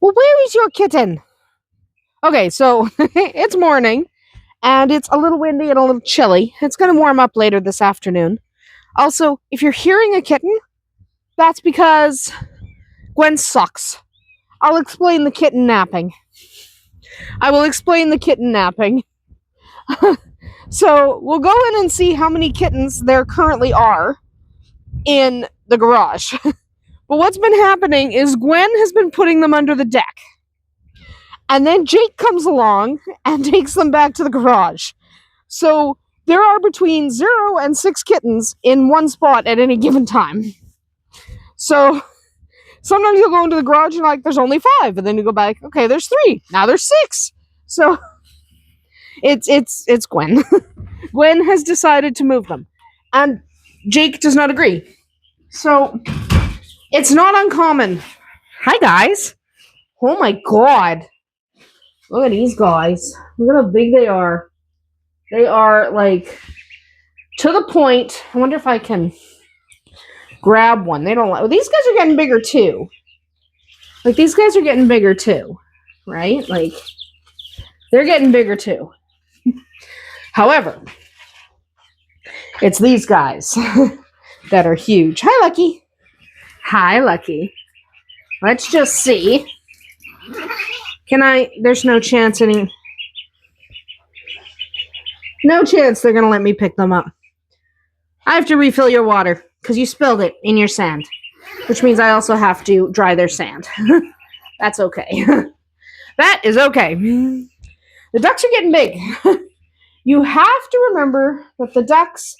Well, where is your kitten? Okay, so it's morning, and it's a little windy and a little chilly. It's going to warm up later this afternoon. Also, if you're hearing a kitten, that's because Gwen sucks. I'll explain the kitten napping. I will explain the kitten napping. So, we'll go in and see how many kittens there currently are in the garage. But what's been happening is Gwen has been putting them under the deck. And then Jake comes along and takes them back to the garage. So there are between 0 and 6 kittens in one spot at any given time. So sometimes you'll go into the garage and you're like, there's only 5. And then you go back, okay, there's 3. Now there's 6. So it's Gwen. Gwen has decided to move them. And Jake does not agree. So it's not uncommon. Hi, guys. Oh my god. Look at these guys. Look at how big they are. They are, like, to the point. I wonder if I can grab one. They don't like... Well, these guys are getting bigger, too. Like, these guys are getting bigger, too. Right? Like, they're getting bigger, too. However, it's these guys that are huge. Hi, Lucky. Hi, Lucky. Let's just see. There's no chance no chance they're going to let me pick them up. I have to refill your water because you spilled it in your sand, which means I also have to dry their sand. That's okay. That is okay. The ducks are getting big. You have to remember that the ducks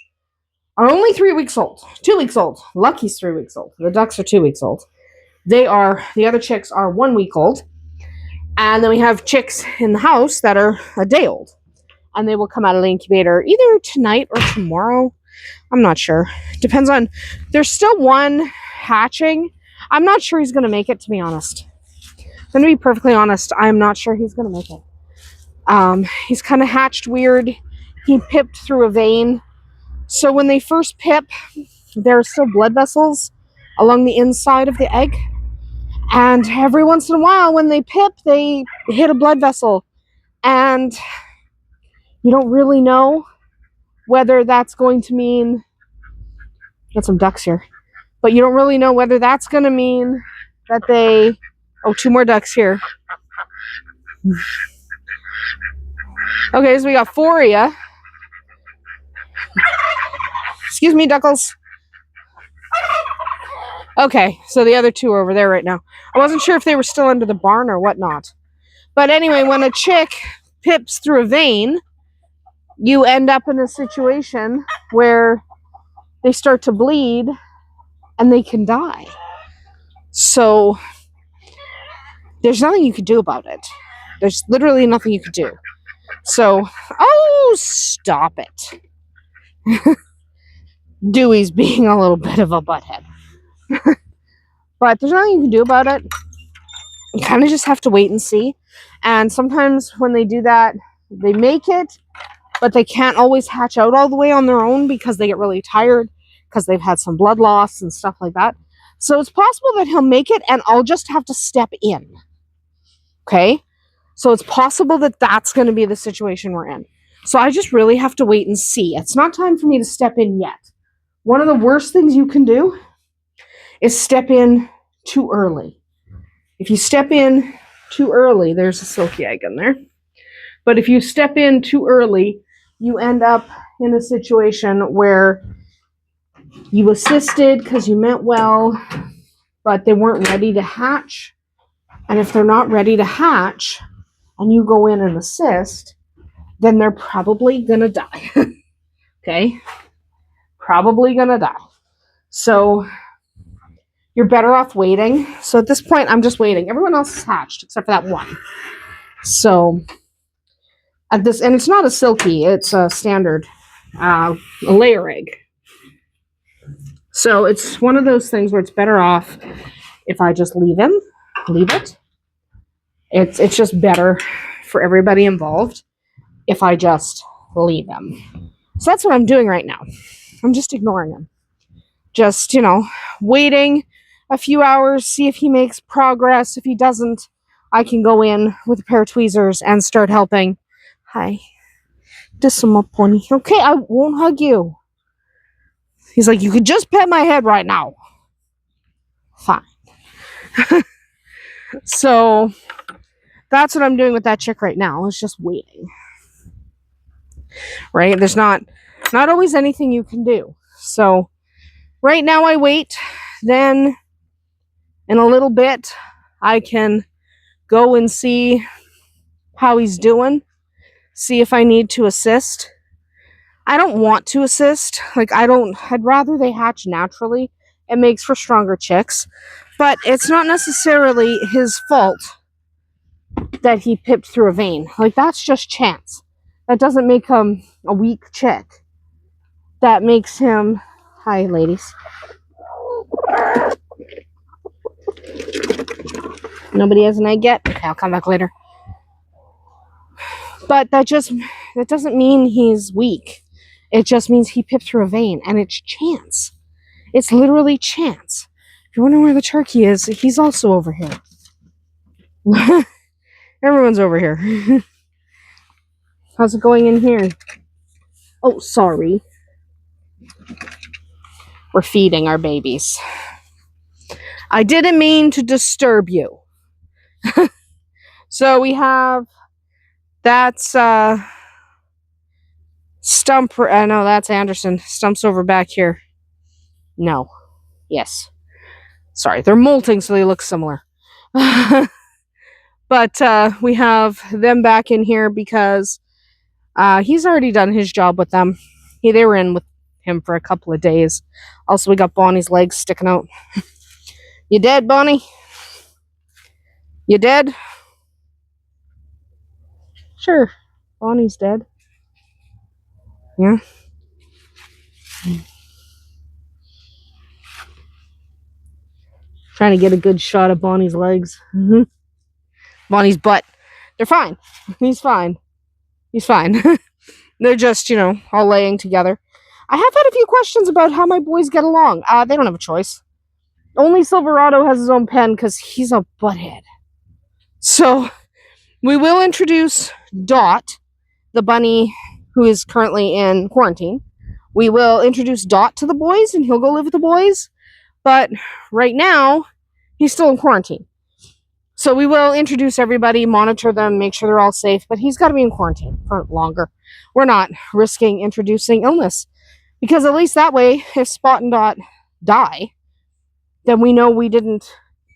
are only 3 weeks old. 2 weeks old. Lucky's 3 weeks old. The ducks are 2 weeks old. The other chicks are 1 week old. And then we have chicks in the house that are a day old. And they will come out of the incubator either tonight or tomorrow. I'm not sure. Depends on... There's still one hatching. I'm not sure he's going to make it, to be honest. I'm going to be perfectly honest. I'm not sure he's going to make it. He's kind of hatched weird. He pipped through a vein. So when they first pip, there are still blood vessels along the inside of the egg. And every once in a while, when they pip, they hit a blood vessel. And you don't really know whether that's going to mean... Got some ducks here. But you don't really know whether that's going to mean that they... Oh, 2 more ducks here. Okay, so we got 4 of ya. Excuse me, duckles. Okay, so the other 2 are over there right now. I wasn't sure if they were still under the barn or whatnot. But anyway, when a chick pips through a vein, you end up in a situation where they start to bleed and they can die. So there's nothing you could do about it. There's literally nothing you could do. So, oh, stop it. Dewey's being a little bit of a butthead. But there's nothing you can do about it. You kind of just have to wait and see. And sometimes when they do that, they make it, but they can't always hatch out all the way on their own because they get really tired because they've had some blood loss and stuff like that. So it's possible that he'll make it and I'll just have to step in. Okay? So it's possible that that's going to be the situation we're in. So I just really have to wait and see. It's not time for me to step in yet. One of the worst things you can do is step in too early. If you step in too early, there's a silky egg in there. But if you step in too early, you end up in a situation where you assisted because you meant well, but they weren't ready to hatch. And if they're not ready to hatch, and you go in and assist, then they're probably going to die. Okay? Probably going to die. So you're better off waiting. So at this point, I'm just waiting. Everyone else is hatched except for that one. So at this, and it's not a silky, it's a standard a layer egg. So it's one of those things where it's better off if I just leave it. It's just better for everybody involved if I just leave him. So that's what I'm doing right now. I'm just ignoring him. Just, waiting a few hours, see if he makes progress. If he doesn't, I can go in with a pair of tweezers and start helping. Hi. This is my pony. Okay, I won't hug you. He's like, you could just pet my head right now. Fine. So that's what I'm doing with that chick right now. It's just waiting. Right? There's not always anything you can do. So right now I wait. Then in a little bit I can go and see how he's doing. See if I need to assist. I don't want to assist. I'd rather they hatch naturally. It makes for stronger chicks. But it's not necessarily his fault that he pipped through a vein. That's just chance. That doesn't make him a weak chick. That makes him... Hi, ladies. Nobody has an egg yet? Okay, I'll come back later. But that doesn't mean he's weak. It just means he pipped through a vein, and it's chance. It's literally chance. If you're wondering where the turkey is, he's also over here. Everyone's over here. How's it going in here? Oh, sorry. We're feeding our babies. I didn't mean to disturb you. So we have... That's Stump. No, that's Andersen. Stump's over back here. No. Yes. Sorry, they're molting, so they look similar. But we have them back in here because he's already done his job with them. They were in with him for a couple of days. Also, we got Bonnie's legs sticking out. You dead, Bonnie? You dead? Sure. Bonnie's dead. Yeah. Trying to get a good shot of Bonnie's legs. Bonnie's butt. They're fine. He's fine. He's fine. They're just, all laying together. I have had a few questions about how my boys get along. They don't have a choice. Only Silverado has his own pen because he's a butthead. So, we will introduce Dot, the bunny who is currently in quarantine. We will introduce Dot to the boys, and he'll go live with the boys. But right now, he's still in quarantine. So we will introduce everybody, monitor them, make sure they're all safe. But he's got to be in quarantine for longer. We're not risking introducing illness. Because at least that way, if Spot and Dot die, then we know we didn't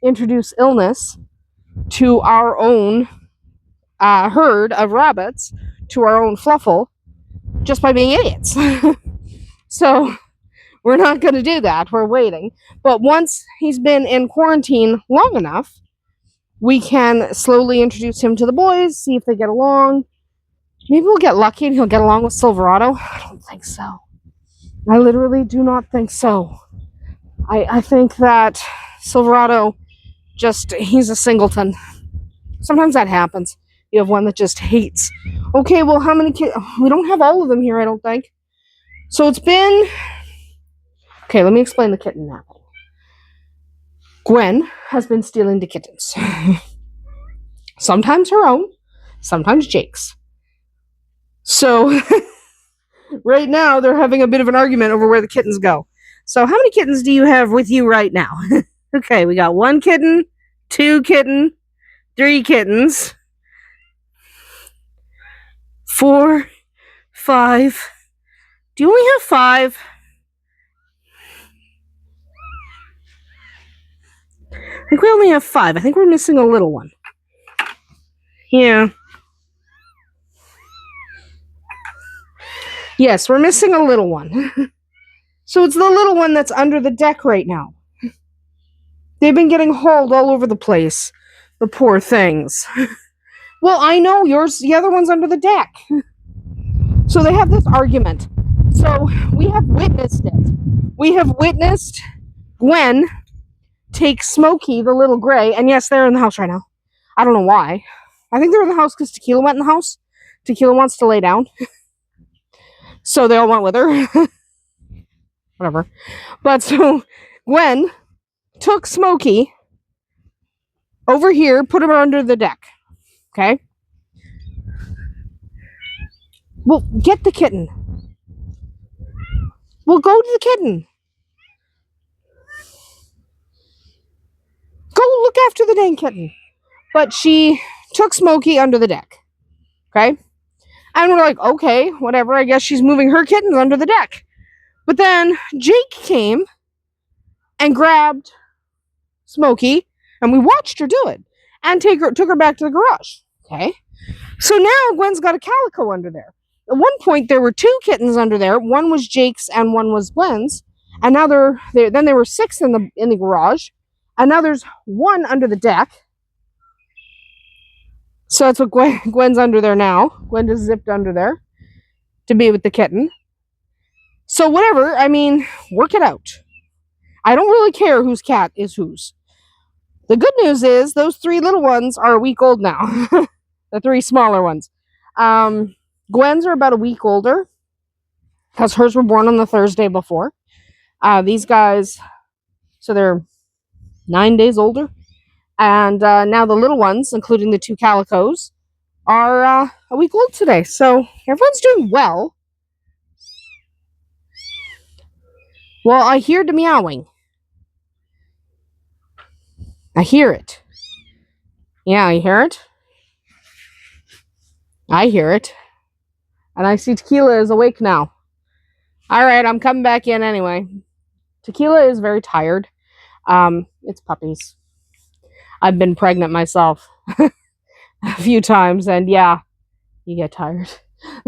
introduce illness to our own herd of rabbits, to our own fluffle, just by being idiots. So we're not going to do that. We're waiting. But once he's been in quarantine long enough, we can slowly introduce him to the boys, see if they get along. Maybe we'll get lucky and he'll get along with Silverado. I don't think so. I literally do not think so. I think that Silverado he's a singleton. Sometimes that happens. You have one that just hates. Okay, well, how many kids? We don't have all of them here, I don't think. So it's been... Okay, let me explain the kitten napping. Gwen has been stealing the kittens. Sometimes her own, sometimes Jake's. So right now they're having a bit of an argument over where the kittens go. So how many kittens do you have with you right now? Okay, we got 1 kitten, 2 kitten, 3 kittens, 4, 5. Do you only have 5? I think we only have 5. I think we're missing a little one. Yeah. Yes, we're missing a little one. So it's the little one that's under the deck right now. They've been getting hauled all over the place. The poor things. Well, I know the other one's under the deck. So they have this argument. So we have witnessed it. We have witnessed Gwen take Smokey, the little gray, and yes, they're in the house right now. I don't know why. I think they're in the house because Tequila went in the house. Tequila wants to lay down. So they all went with her. Whatever. But so Gwen took Smokey over here, put them under the deck. Okay? Well, get the kitten. Well, go to the kitten. Go look after the dang kitten. But she took Smokey under the deck. Okay? And we're like, okay, whatever. I guess she's moving her kittens under the deck. But then Jake came and grabbed Smokey, and we watched her do it. And took her back to the garage. Okay? So now Gwen's got a calico under there. At one point, there were 2 kittens under there. One was Jake's and one was Gwen's. And now then there were 6 in the garage. And now there's 1 under the deck. So that's what Gwen's under there now. Gwen just zipped under there to be with the kitten. So whatever, I mean, work it out. I don't really care whose cat is whose. The good news is those 3 little ones are a week old now. The 3 smaller ones. Gwen's are about a week older because hers were born on the Thursday before. These guys, so they're 9 days older. And now the little ones, including the 2 calicos, are a week old today. So everyone's doing well. Well, I hear the meowing. I hear it. Yeah, you hear it? I hear it. And I see Tequila is awake now. Alright, I'm coming back in anyway. Tequila is very tired. It's puppies. I've been pregnant myself a few times, and yeah, you get tired.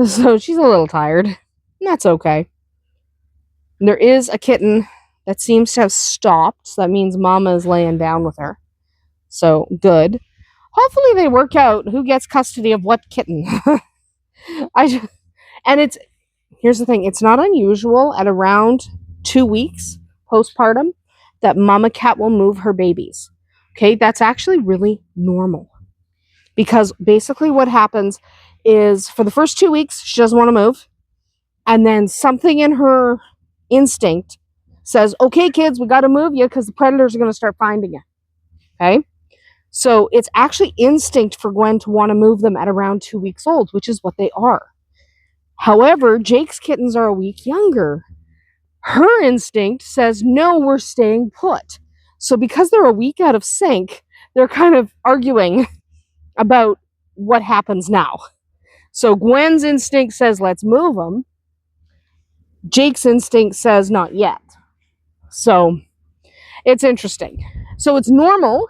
So she's a little tired. And that's okay. There is a kitten that seems to have stopped. So that means Mama is laying down with her. So good. Hopefully they work out who gets custody of what kitten. Here's the thing. It's not unusual at around 2 weeks postpartum that mama cat will move her babies. Okay, that's actually really normal. Because basically what happens is for the first 2 weeks, she doesn't want to move. And then something in her instinct says, okay, kids, we got to move you because the predators are going to start finding you. Okay? So it's actually instinct for Gwen to want to move them at around 2 weeks old, which is what they are. However, Jake's kittens are a week younger. Her instinct says, no, we're staying put. So because they're a week out of sync, they're kind of arguing about what happens now. So Gwen's instinct says, let's move them. Jake's instinct says, not yet. So it's interesting. So it's normal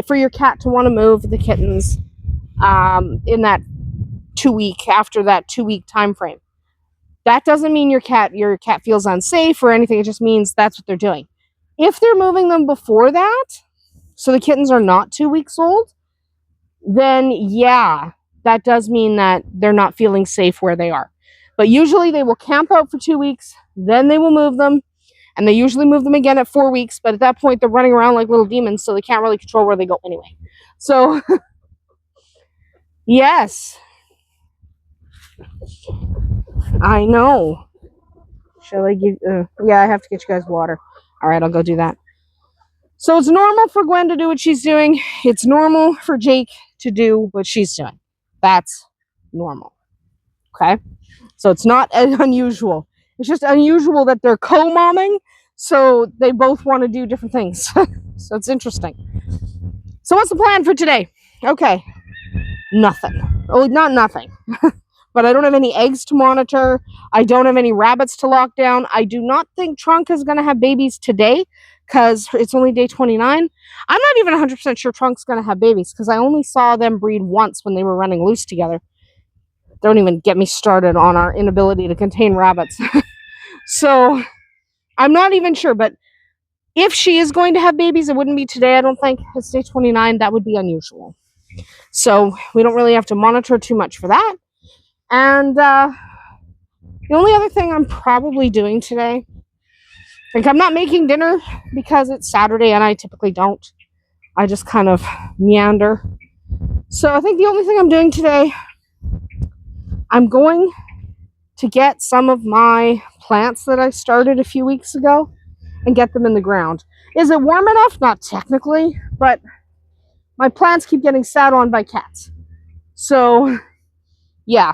for your cat to want to move the kittens in that 2 week, after that 2 week time frame. That doesn't mean your cat feels unsafe or anything. It just means that's what they're doing. If they're moving them before that, so the kittens are not 2 weeks old, then yeah, that does mean that they're not feeling safe where they are. But usually they will camp out for 2 weeks, then they will move them, and they usually move them again at 4 weeks, but at that point they're running around like little demons, so they can't really control where they go anyway. So, yes. I know. Shall I give... yeah, I have to get you guys water. Alright, I'll go do that. So it's normal for Gwen to do what she's doing. It's normal for Jake to do what she's doing. That's normal. Okay? So it's not unusual. It's just unusual that they're co-momming, so they both want to do different things. So it's interesting. So what's the plan for today? Okay. Nothing. Oh, not nothing. But I don't have any eggs to monitor. I don't have any rabbits to lock down. I do not think Trunk is going to have babies today because it's only day 29. I'm not even 100% sure Trunk's going to have babies because I only saw them breed once when they were running loose together. Don't even get me started on our inability to contain rabbits. So I'm not even sure, but if she is going to have babies, it wouldn't be today, I don't think. It's day 29. That would be unusual. So we don't really have to monitor too much for that. And the only other thing I'm probably doing today, like I'm not making dinner because it's Saturday and I typically don't. I just kind of meander. So I think the only thing I'm doing today, I'm going to get some of my plants that I started a few weeks ago and get them in the ground. Is it warm enough? Not technically, but my plants keep getting sat on by cats. So, yeah.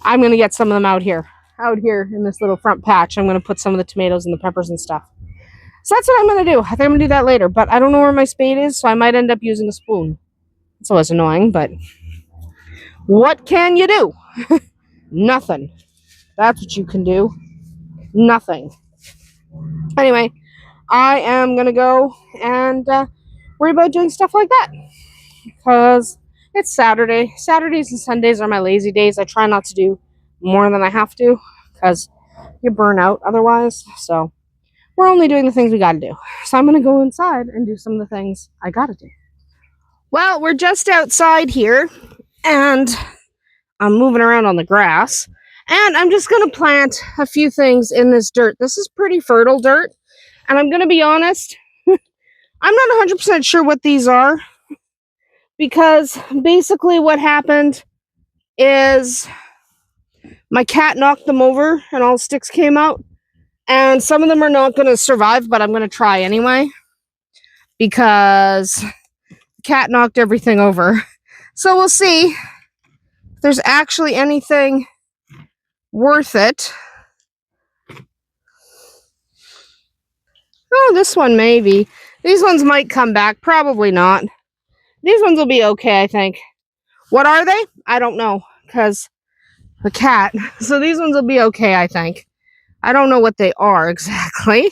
I'm going to get some of them out here in this little front patch. I'm going to put some of the tomatoes and the peppers and stuff. So that's what I'm going to do. I think I'm going to do that later, but I don't know where my spade is, so I might end up using a spoon. It's always annoying, but what can you do? Nothing. That's what you can do. Nothing. Anyway, I am going to go and worry about doing stuff like that because it's Saturday. Saturdays and Sundays are my lazy days. I try not to do more than I have to because you burn out otherwise. So we're only doing the things we got to do. So I'm going to go inside and do some of the things I got to do. Well, we're just outside here and I'm moving around on the grass. And I'm just going to plant a few things in this dirt. This is pretty fertile dirt. And I'm going to be honest, I'm not 100% sure what these are. Because basically what happened is my cat knocked them over and all sticks came out. And some of them are not going to survive, but I'm going to try anyway. Because the cat knocked everything over. So we'll see if there's actually anything worth it. Oh, this one maybe. These ones might come back. Probably not. These ones will be okay, I think. What are they? I don't know. Because the cat. So these ones will be okay, I think. I don't know what they are exactly.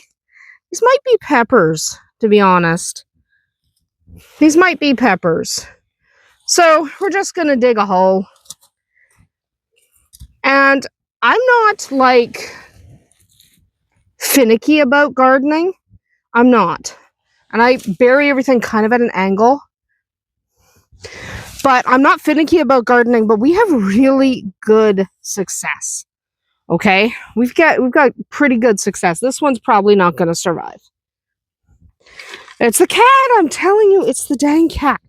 These might be peppers, to be honest. These might be peppers. So we're just going to dig a hole. And I'm not, like, finicky about gardening. I'm not. And I bury everything kind of at an angle. But I'm not finicky about gardening, but we have really good success. Okay? We've got pretty good success. This one's probably not going to survive. It's the cat, I'm telling you, it's the dang cat.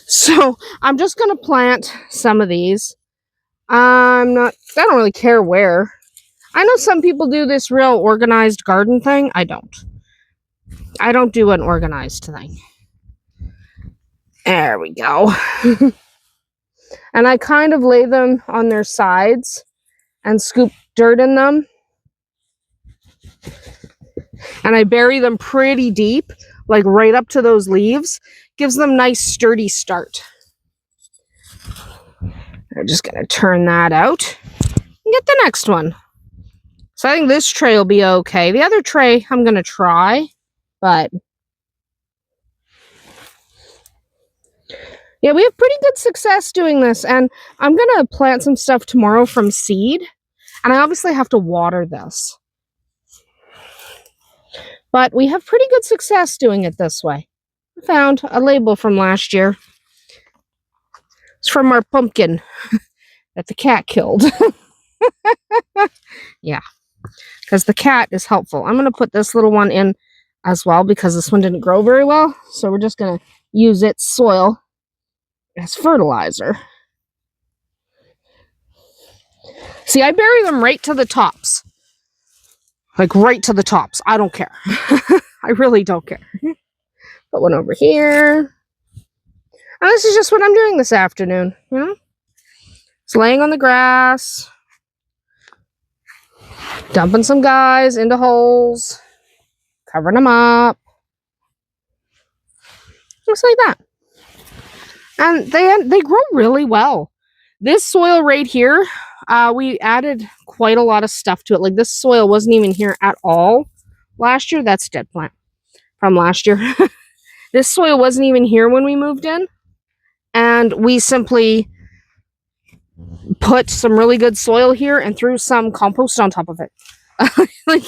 So, I'm just going to plant some of these. I don't really care where. I know some people do this real organized garden thing. I don't. I don't do an organized thing. There we go. And I kind of lay them on their sides and scoop dirt in them. And I bury them pretty deep, like right up to those leaves. Gives them a nice sturdy start. I'm just going to turn that out and get the next one. So I think this tray will be okay. The other tray I'm going to try, but yeah, we have pretty good success doing this. And I'm going to plant some stuff tomorrow from seed. And I obviously have to water this. But we have pretty good success doing it this way. I found a label from last year. It's from our pumpkin that the cat killed. Yeah, because the cat is helpful. I'm going to put this little one in as well because this one didn't grow very well. So we're just going to use its soil as fertilizer. See, I bury them right to the tops. Like right to the tops. I don't care. I really don't care. Put one over here. And this is just what I'm doing this afternoon, you know? Just laying on the grass. Dumping some guys into holes. Covering them up. Just like that. And they grow really well. This soil right here, we added quite a lot of stuff to it. Like this soil wasn't even here at all last year. That's dead plant from last year. This soil wasn't even here when we moved in. And we simply put some really good soil here and threw some compost on top of it. Like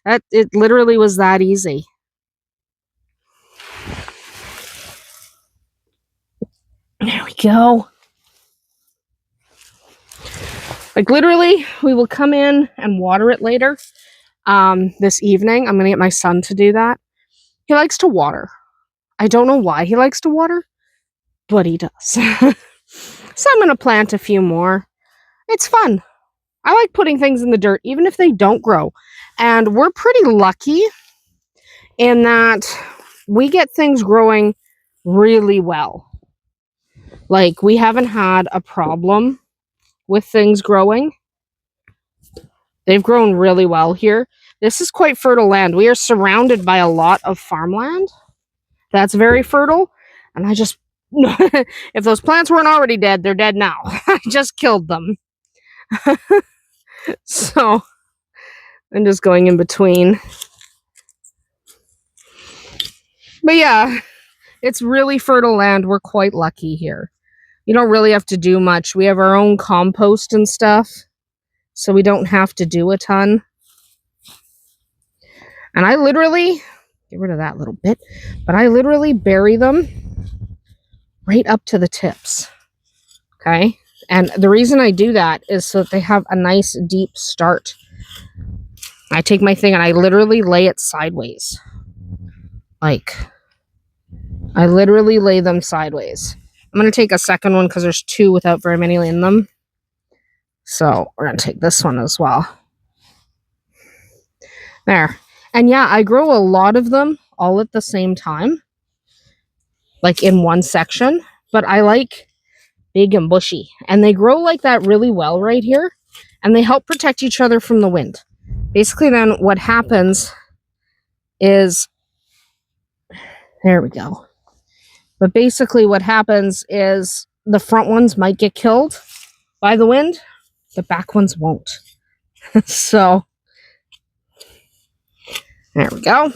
that, it literally was that easy. There we go. Like literally, we will come in and water it later. This evening, I'm going to get my son to do that. He likes to water. I don't know why he likes to water, but he does. So I'm going to plant a few more. It's fun. I like putting things in the dirt, even if they don't grow. And we're pretty lucky in that we get things growing really well. Like, we haven't had a problem with things growing. They've grown really well here. This is quite fertile land. We are surrounded by a lot of farmland that's very fertile. And I just, if those plants weren't already dead, they're dead now. I just killed them. So, I'm just going in between. But yeah, it's really fertile land. We're quite lucky here. You don't really have to do much. We have our own compost and stuff, so we don't have to do a ton. And I literally, get rid of that little bit, but I literally bury them right up to the tips. Okay? And the reason I do that is so that they have a nice deep start. I take my thing and I literally lay it sideways. Like, I literally lay them sideways. I'm going to take a second one because there's two without very many in them. So we're going to take this one as well. There. And yeah, I grow a lot of them all at the same time. Like in one section. But I like big and bushy. And they grow like that really well right here. And they help protect each other from the wind. Basically then what happens is... There we go. But basically what happens is the front ones might get killed by the wind. The back ones won't. So, there we go.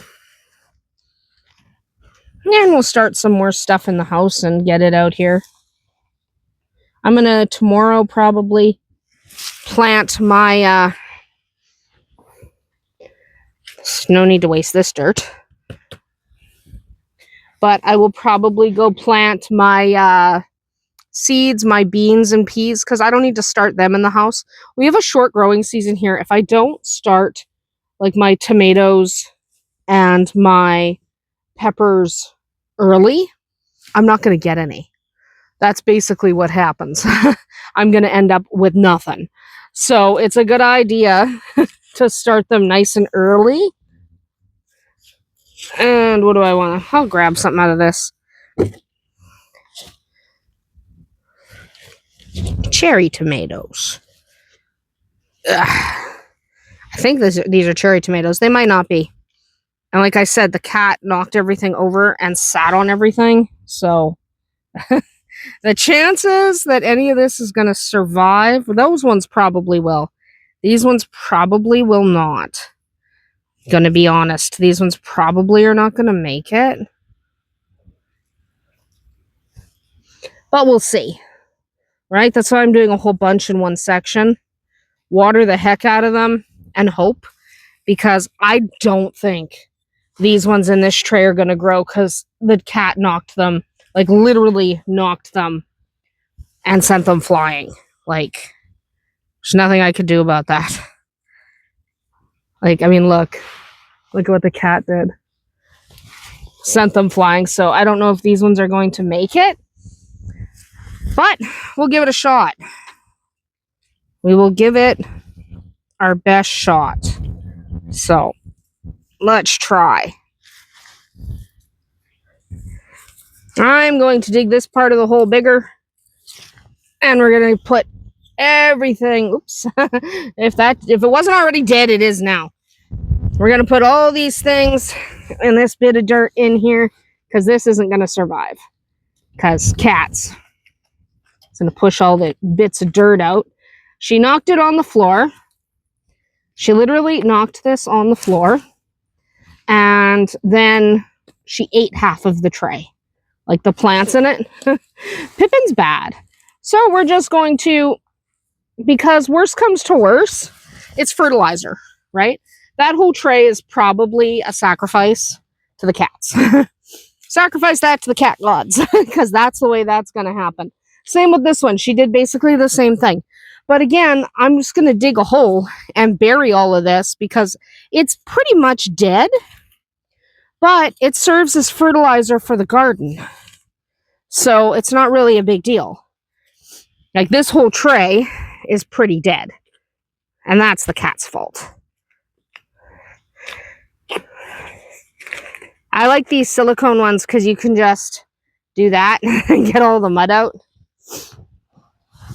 And we'll start some more stuff in the house and get it out here. I'm going to tomorrow probably plant my... no need to waste this dirt. But I will probably go plant my seeds, my beans and peas, because I don't need to start them in the house. We have a short growing season here. If I don't start like my tomatoes and my peppers early, I'm not going to get any. That's basically what happens. I'm going to end up with nothing. So it's a good idea to start them nice and early. And what do I want to... I'll grab something out of this. Cherry tomatoes. Ugh. I think these are cherry tomatoes. They might not be. And like I said, the cat knocked everything over and sat on everything. So the chances that any of this is going to survive, those ones probably will. These ones probably will not. Gonna be honest, these ones probably are not gonna make it. But we'll see. Right? That's why I'm doing a whole bunch in one section. Water the heck out of them and hope. Because I don't think these ones in this tray are gonna grow because the cat knocked them. Like, literally knocked them and sent them flying. Like, there's nothing I could do about that. Like, I mean, look. Look at what the cat did. Sent them flying. So I don't know if these ones are going to make it. But we'll give it a shot. We will give it our best shot. So let's try. I'm going to dig this part of the hole bigger. And we're going to put everything. Oops. If it wasn't already dead, it is now. We're going to put all these things and this bit of dirt in here because this isn't going to survive. Because cats. It's going to push all the bits of dirt out. She knocked it on the floor. She literally knocked this on the floor. And then she ate half of the tray. Like the plants in it. Pippin's bad. So we're just going to, because worst comes to worse, it's fertilizer, right? That whole tray is probably a sacrifice to the cats. Sacrifice that to the cat gods, because that's the way that's going to happen. Same with this one. She did basically the same thing. But again, I'm just going to dig a hole and bury all of this because it's pretty much dead, but it serves as fertilizer for the garden. So it's not really a big deal. Like, this whole tray is pretty dead. And that's the cat's fault. I like these silicone ones because you can just do that and get all the mud out.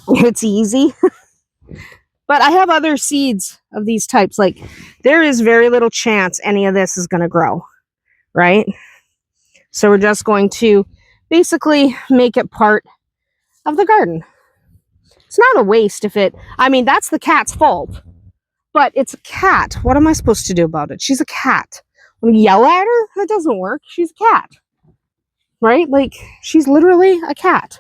It's easy. But I have other seeds of these types. Like, there is very little chance any of this is going to grow, right? So we're just going to basically make it part of the garden. It's not a waste if it, I mean, that's the cat's fault. But it's a cat. What am I supposed to do about it? She's a cat. When you yell at her, that doesn't work. She's a cat. Right? Like, she's literally a cat.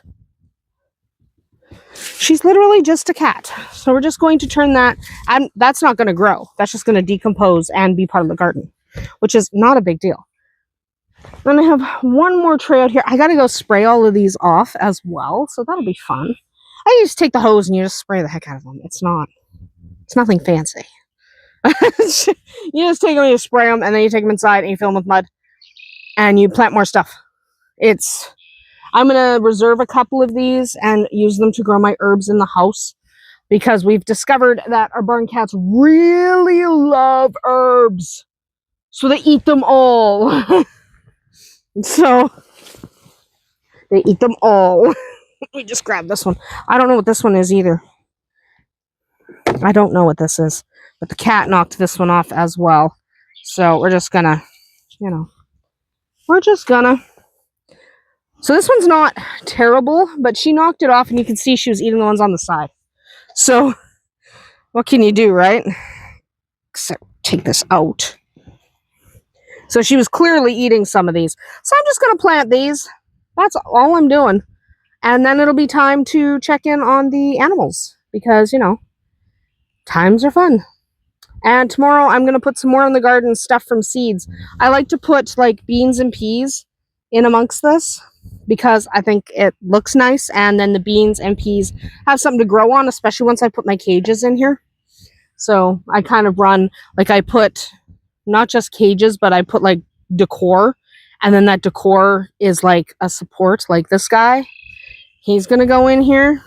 She's literally just a cat. So we're just going to turn that, and that's not going to grow. That's just going to decompose and be part of the garden, which is not a big deal. Then I have one more tray out here. I got to go spray all of these off as well, so that'll be fun. I just take the hose and you just spray the heck out of them. It's nothing fancy. You just take them, you spray them, and then you take them inside and you fill them with mud, and you plant more stuff. I'm going to reserve a couple of these and use them to grow my herbs in the house, because we've discovered that our barn cats really love herbs. So they eat them all. So they eat them all. We just grabbed this one. I don't know what this one is either. I don't know what this is. But the cat knocked this one off as well. So we're just gonna, So this one's not terrible, but she knocked it off and you can see she was eating the ones on the side. So what can you do, right? Except take this out. So she was clearly eating some of these. So I'm just going to plant these. That's all I'm doing. And then it'll be time to check in on the animals. Because, times are fun. And tomorrow I'm going to put some more in the garden stuff from seeds. I like to put like beans and peas in amongst this, because I think it looks nice. And then the beans and peas have something to grow on, especially once I put my cages in here. So I kind of run, like I put not just cages, but I put like decor. And then that decor is like a support, like this guy. He's going to go in here.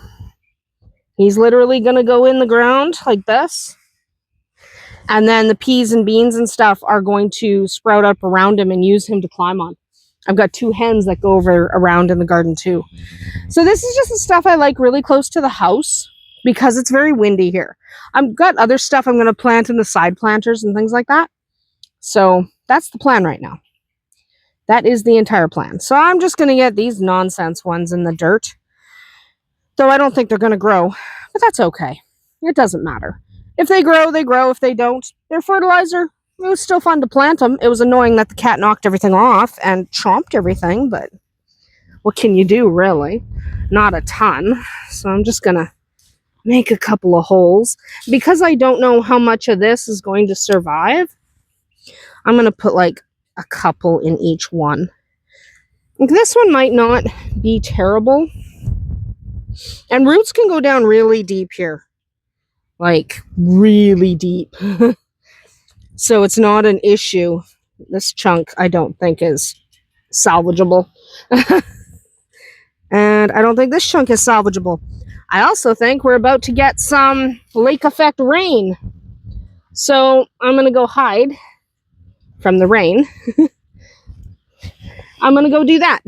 He's literally going to go in the ground like this. And then the peas and beans and stuff are going to sprout up around him and use him to climb on. I've got 2 hens that go around in the garden too. So this is just the stuff I like really close to the house, because it's very windy here. I've got other stuff I'm going to plant in the side planters and things like that. So that's the plan right now. That is the entire plan. So I'm just going to get these nonsense ones in the dirt. Though I don't think they're going to grow, but that's okay. It doesn't matter. If they grow, they grow. If they don't, they're fertilizer. It was still fun to plant them. It was annoying that the cat knocked everything off and chomped everything, but what can you do, really? Not a ton. So I'm just going to make a couple of holes. Because I don't know how much of this is going to survive, I'm going to put like a couple in each one. Like, this one might not be terrible. And roots can go down really deep here. Like, really deep. So it's not an issue. This chunk, I don't think, is salvageable. And I don't think this chunk is salvageable. I also think we're about to get some lake effect rain. So I'm going to go hide from the rain. I'm going to go do that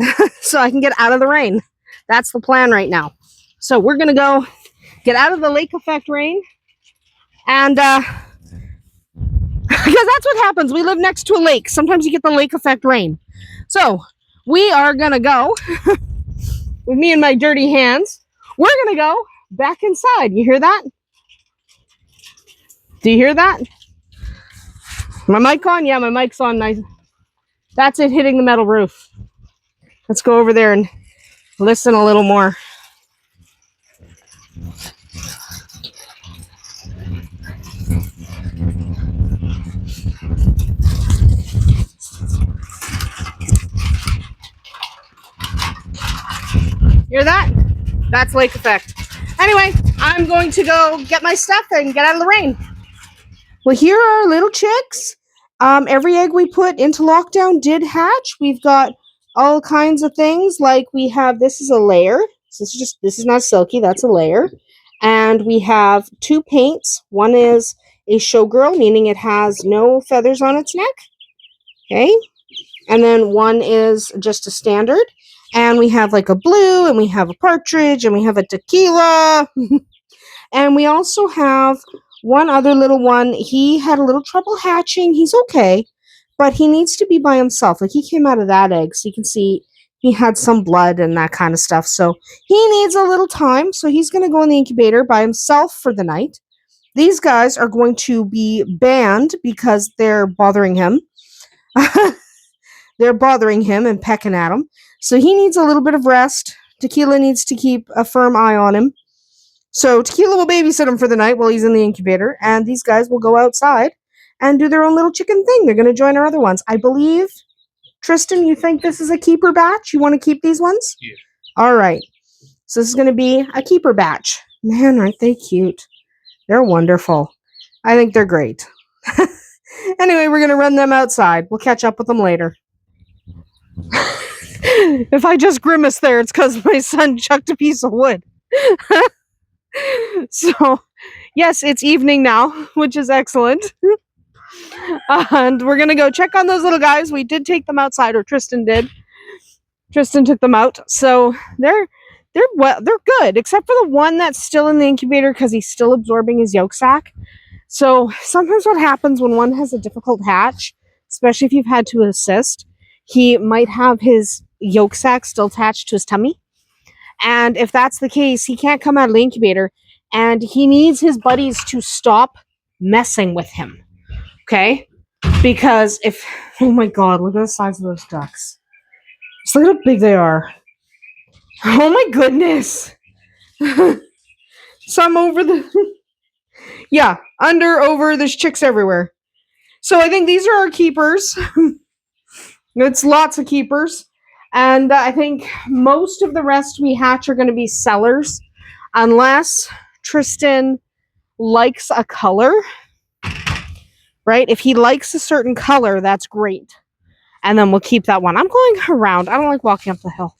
so I can get out of the rain. That's the plan right now. So we're going to go get out of the lake effect rain. And because that's what happens. We live next to a lake. Sometimes you get the lake effect rain. So we are going to go with me and my dirty hands. We're going to go back inside. You hear that? Do you hear that? My mic on? Yeah, my mic's on. Nice. That's it hitting the metal roof. Let's go over there and listen a little more. Hear that? That's lake effect. Anyway, I'm going to go get my stuff and get out of the rain. Well, here are our little chicks. Every egg we put into lockdown did hatch. We've got all kinds of things. Like we have, this is a layer. So this is not silky, that's a layer. And we have 2 paints. One is a showgirl, meaning it has no feathers on its neck. Okay. And then one is just a standard. And we have like a blue, and we have a partridge, and we have a tequila. And we also have one other little one. He had a little trouble hatching. He's okay, but he needs to be by himself. Like, he came out of that egg, so you can see he had some blood and that kind of stuff. So he needs a little time. So he's going to go in the incubator by himself for the night. These guys are going to be banned because they're bothering him. They're bothering him and pecking at him. So he needs a little bit of rest. Tequila needs to keep a firm eye on him. So Tequila will babysit him for the night while he's in the incubator, and these guys will go outside and do their own little chicken thing. They're going to join our other ones. I believe, Tristan, you think this is a keeper batch? You want to keep these ones? Yeah. All right. So this is going to be a keeper batch. Man, aren't they cute? They're wonderful. I think they're great. Anyway, we're going to run them outside. We'll catch up with them later. If I just grimace there, it's because my son chucked a piece of wood. So, yes, it's evening now, which is excellent. And we're going to go check on those little guys. We did take them outside, or Tristan did. Tristan took them out. So they're good, except for the one that's still in the incubator because he's still absorbing his yolk sac. So sometimes what happens when one has a difficult hatch, especially if you've had to assist, he might have his yolk sac still attached to his tummy. And if that's the case, he can't come out of the incubator, and he needs his buddies to stop messing with him. Okay? Because if... Oh my god, look at the size of those ducks. Just look at how big they are. Oh my goodness! Some over the... Yeah, under, over, there's chicks everywhere. So I think these are our keepers. It's lots of keepers. And I think most of the rest we hatch are going to be sellers. Unless Tristan likes a color. Right? If he likes a certain color, that's great. And then we'll keep that one. I'm going around. I don't like walking up the hill.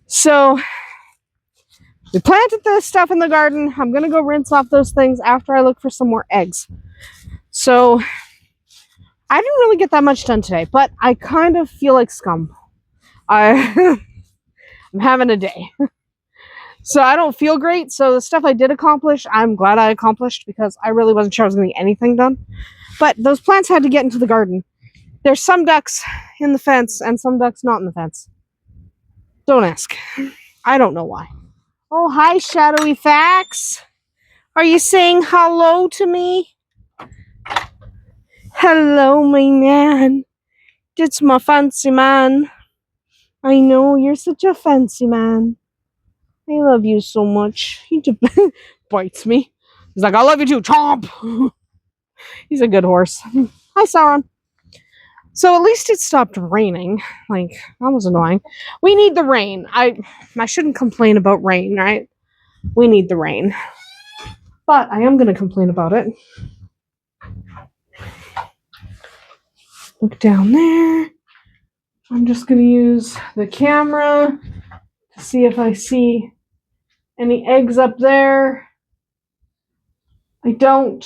So, we planted this stuff in the garden. I'm going to go rinse off those things after I look for some more eggs. So, I didn't really get that much done today, but I kind of feel like scum. I'm having a day. So I don't feel great. So the stuff I did accomplish, I'm glad I accomplished because I really wasn't sure I was going to get anything done. But those plants had to get into the garden. There's some ducks in the fence and some ducks not in the fence. Don't ask. I don't know why. Oh, hi, Shadowy Facts. Are you saying hello to me? Hello, my man. It's my fancy man. I know, you're such a fancy man. I love you so much. He just bites me. He's like, I love you too, chomp! He's a good horse. Hi, Sauron. So at least it stopped raining. Like, that was annoying. We need the rain. I shouldn't complain about rain, right? We need the rain. But I am going to complain about it. Look down there. I'm just going to use the camera to see if I see any eggs up there. I don't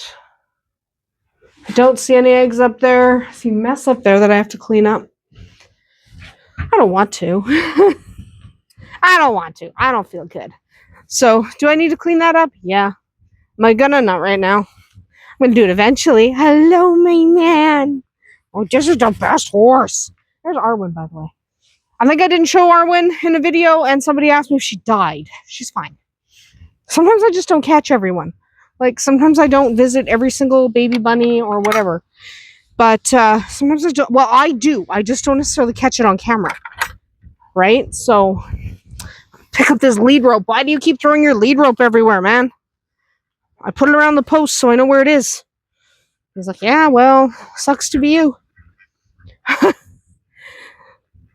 see any eggs up there. I see mess up there that I have to clean up. I don't want to. I don't want to. I don't feel good. So, do I need to clean that up? Yeah. Am I gonna? Not right now. I'm gonna do it eventually. Hello, my man. Oh, this is the best horse. There's Arwen, by the way. I think I didn't show Arwen in a video, and somebody asked me if she died. She's fine. Sometimes I just don't catch everyone. Like, sometimes I don't visit every single baby bunny or whatever. But sometimes I don't. Well, I do. I just don't necessarily catch it on camera. Right? So, pick up this lead rope. Why do you keep throwing your lead rope everywhere, man? I put it around the post so I know where it is. He's like, yeah, well, sucks to be you.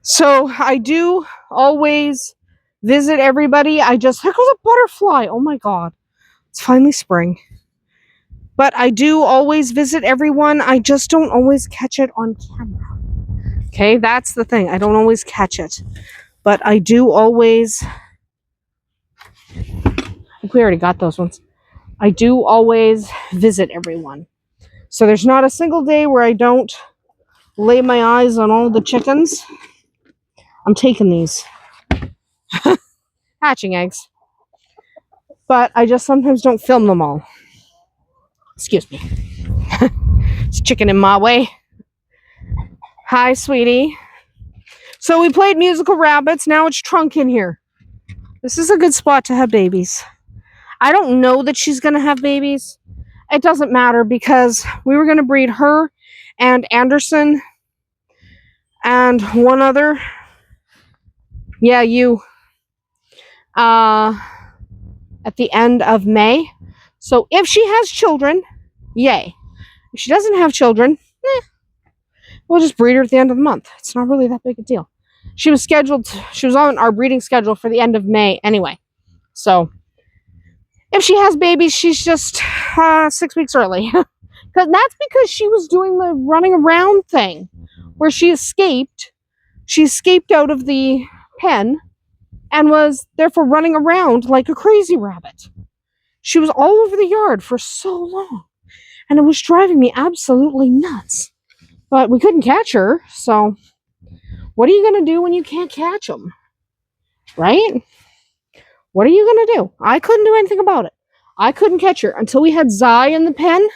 So, I do always visit everybody. There goes a butterfly. Oh my god. It's finally spring. But I do always visit everyone. I just don't always catch it on camera. Okay, that's the thing. I don't always catch it. But I do always... I think we already got those ones. I do always visit everyone. So there's not a single day where I don't lay my eyes on all the chickens. I'm taking these hatching eggs. But I just sometimes don't film them all. Excuse me. It's chicken in my way. Hi, sweetie. So we played musical rabbits. Now it's Trunk in here. This is a good spot to have babies. I don't know that she's going to have babies. It doesn't matter because we were going to breed her and Andersen and one other. Yeah, you. At the end of May. So if she has children, yay. If she doesn't have children, we'll just breed her at the end of the month. It's not really that big a deal. She was on our breeding schedule for the end of May anyway. So if she has babies, she's just 6 weeks early. That's because she was doing the running around thing where she escaped. She escaped out of the pen and was therefore running around like a crazy rabbit. She was all over the yard for so long, and it was driving me absolutely nuts. But we couldn't catch her, so what are you going to do when you can't catch them? Right? What are you going to do? I couldn't do anything about it. I couldn't catch her until we had Zai in the pen.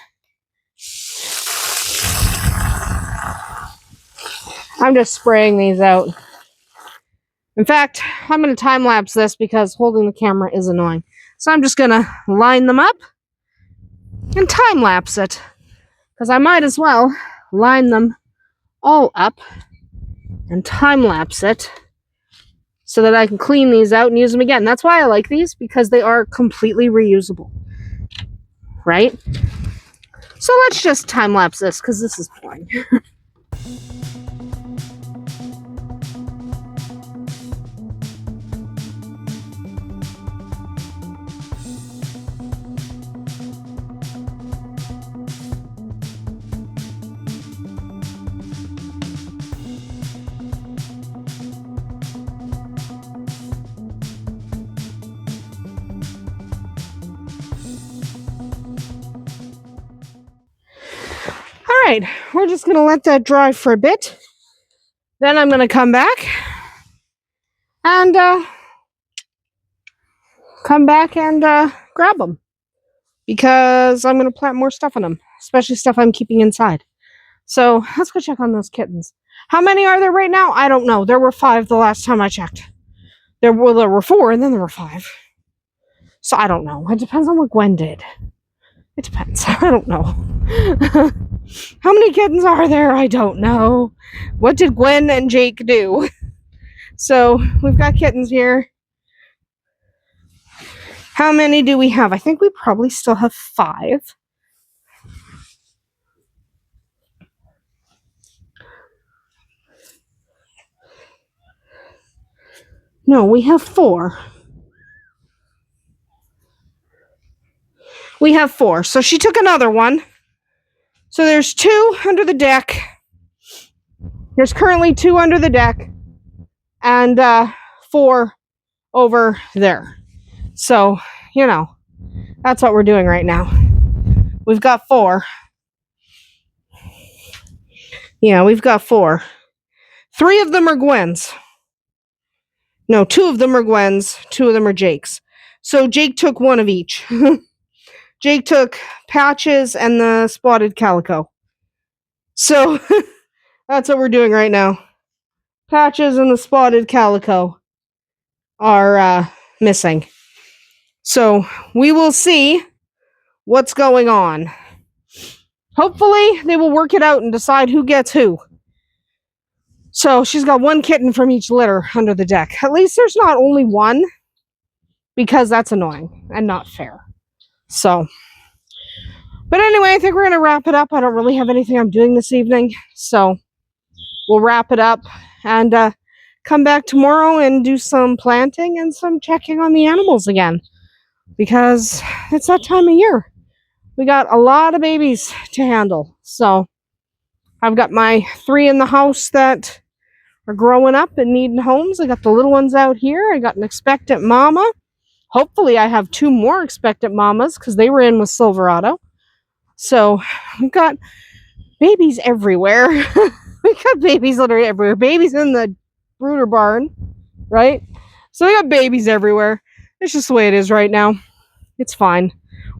I'm just spraying these out. In fact, I'm going to time-lapse this because holding the camera is annoying. So I'm just going to line them up and time-lapse it. Because I might as well line them all up and time-lapse it so that I can clean these out and use them again. That's why I like these, because they are completely reusable. Right? So let's just time-lapse this because this is boring. Alright, we're just going to let that dry for a bit. Then I'm going to come back and grab them. Because I'm going to plant more stuff on them, especially stuff I'm keeping inside. So let's go check on those kittens. How many are there right now? I don't know. There were 5 the last time I checked. There were 4 and then there were 5. So I don't know. It depends on what Gwen did. It depends. I don't know. How many kittens are there? I don't know. What did Gwen and Jake do? So we've got kittens here. How many do we have? I think we probably still have 5. No, we have 4. We have 4. So she took another one. So there's 2 under the deck. There's currently 2 under the deck. And 4 over there. So, you know, that's what we're doing right now. We've got 4. Yeah, we've got 4. 3 of them are Gwen's. No, 2 of them are Gwen's. 2 of them are Jake's. So Jake took 1 of each. Jake took Patches and the spotted calico. So that's what we're doing right now. Patches and the spotted calico are missing. So we will see what's going on. Hopefully they will work it out and decide who gets who. So she's got 1 kitten from each litter under the deck. At least there's not only 1, because that's annoying and not fair. So, but anyway, I think we're going to wrap it up. I don't really have anything I'm doing this evening. So we'll wrap it up and come back tomorrow and do some planting and some checking on the animals again. Because it's that time of year. We got a lot of babies to handle. So I've got my 3 in the house that are growing up and needing homes. I got the little ones out here. I got an expectant mama. Hopefully I have 2 more expectant mamas because they were in with Silverado. So we've got babies everywhere. We got babies literally everywhere. Babies in the brooder barn, right? So they got babies everywhere. It's just the way it is right now. It's fine.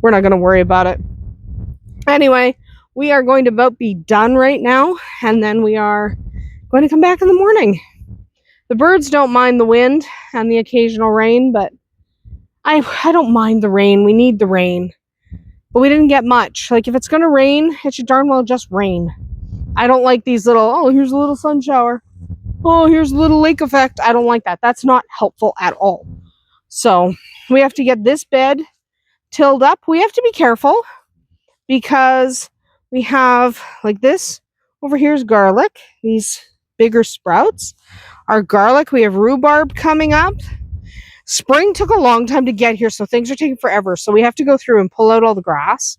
We're not going to worry about it. Anyway, we are going to about be done right now, and then we are going to come back in the morning. The birds don't mind the wind and the occasional rain, but I don't mind the rain. We need the rain. But we didn't get much. Like, if it's going to rain, it should darn well just rain. I don't like these little, oh, here's a little sun shower. Oh, here's a little lake effect. I don't like that. That's not helpful at all. So we have to get this bed tilled up. We have to be careful because we have, like, this over here is garlic. These bigger sprouts are garlic. We have rhubarb coming up. Spring took a long time to get here, so things are taking forever. So we have to go through and pull out all the grass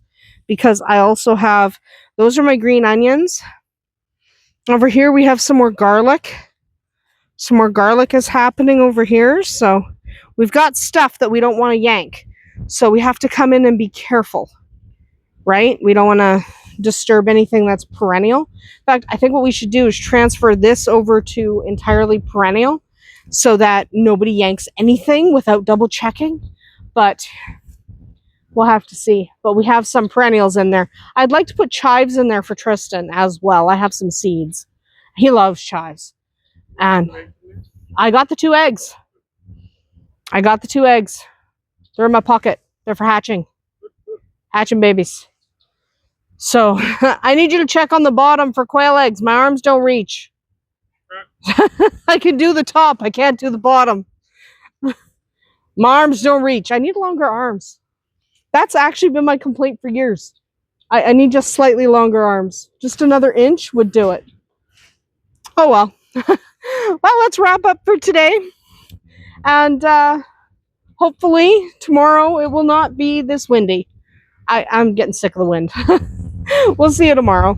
because I also have, those are my green onions. Over here we have some more garlic. Some more garlic is happening over here. So we've got stuff that we don't want to yank. So we have to come in and be careful, right? We don't want to disturb anything that's perennial. In fact, I think what we should do is transfer this over to entirely perennial so that nobody yanks anything without double checking. But we'll have to see. But we have some perennials in there. I'd like to put chives in there for Tristan as well. I have some seeds. He loves chives. And I got the 2 eggs. They're in my pocket. They're for hatching. Hatching babies. So I need you to check on the bottom for quail eggs. My arms don't reach. I can do the top. I can't do the bottom. My arms don't reach. I need longer arms. That's actually been my complaint for years. I need just slightly longer arms. Just another inch would do it. Oh well. Well, let's wrap up for today. And hopefully tomorrow it will not be this windy. I'm getting sick of the wind. We'll see you tomorrow.